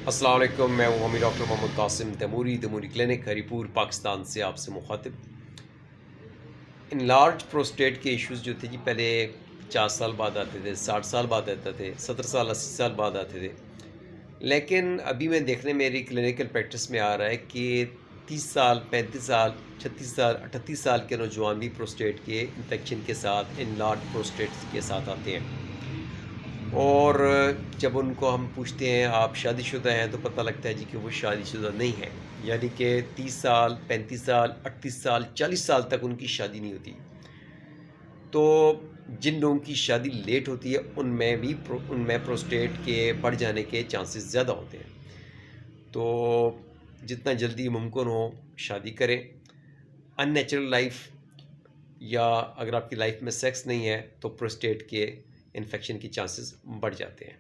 अस्सलाम वालेकुम, मैं हूं अमीर डॉक्टर मोहम्मद कासिम तैमूरी क्लिनिक हरीपुर पाकिस्तान से आपसे मुखातिब। इनलार्ज प्रोस्टेट के इश्यूज़ जो थे जी पहले 50 साल बाद आते थे, 60 साल बाद आते थे, 70 साल 80 साल बाद आते थे। लेकिन अभी मैं देखने मेरी क्लिनिकल प्रैक्टिस में आ रहा है कि 30 साल, 35 साल, 36 साल, 38 साल के नौजवान भी प्रोस्टेट के इन्फेक्शन के साथ, इनलार्ज प्रोस्टेट के साथ आते हैं। और जब उनको हम पूछते हैं आप शादीशुदा हैं, तो पता लगता है जी कि वो शादीशुदा नहीं है। यानी कि 30 साल, 35 साल, 38 साल, 40 साल तक उनकी शादी नहीं होती। तो जिन लोगों की शादी लेट होती है उनमें प्रोस्टेट के बढ़ जाने के चांसेस ज़्यादा होते हैं। तो जितना जल्दी मुमकिन हो शादी करें। अननेचुरल लाइफ या अगर आपकी लाइफ में सेक्स नहीं है तो प्रोस्टेट के इन्फेक्शन की चांसेस बढ़ जाते हैं।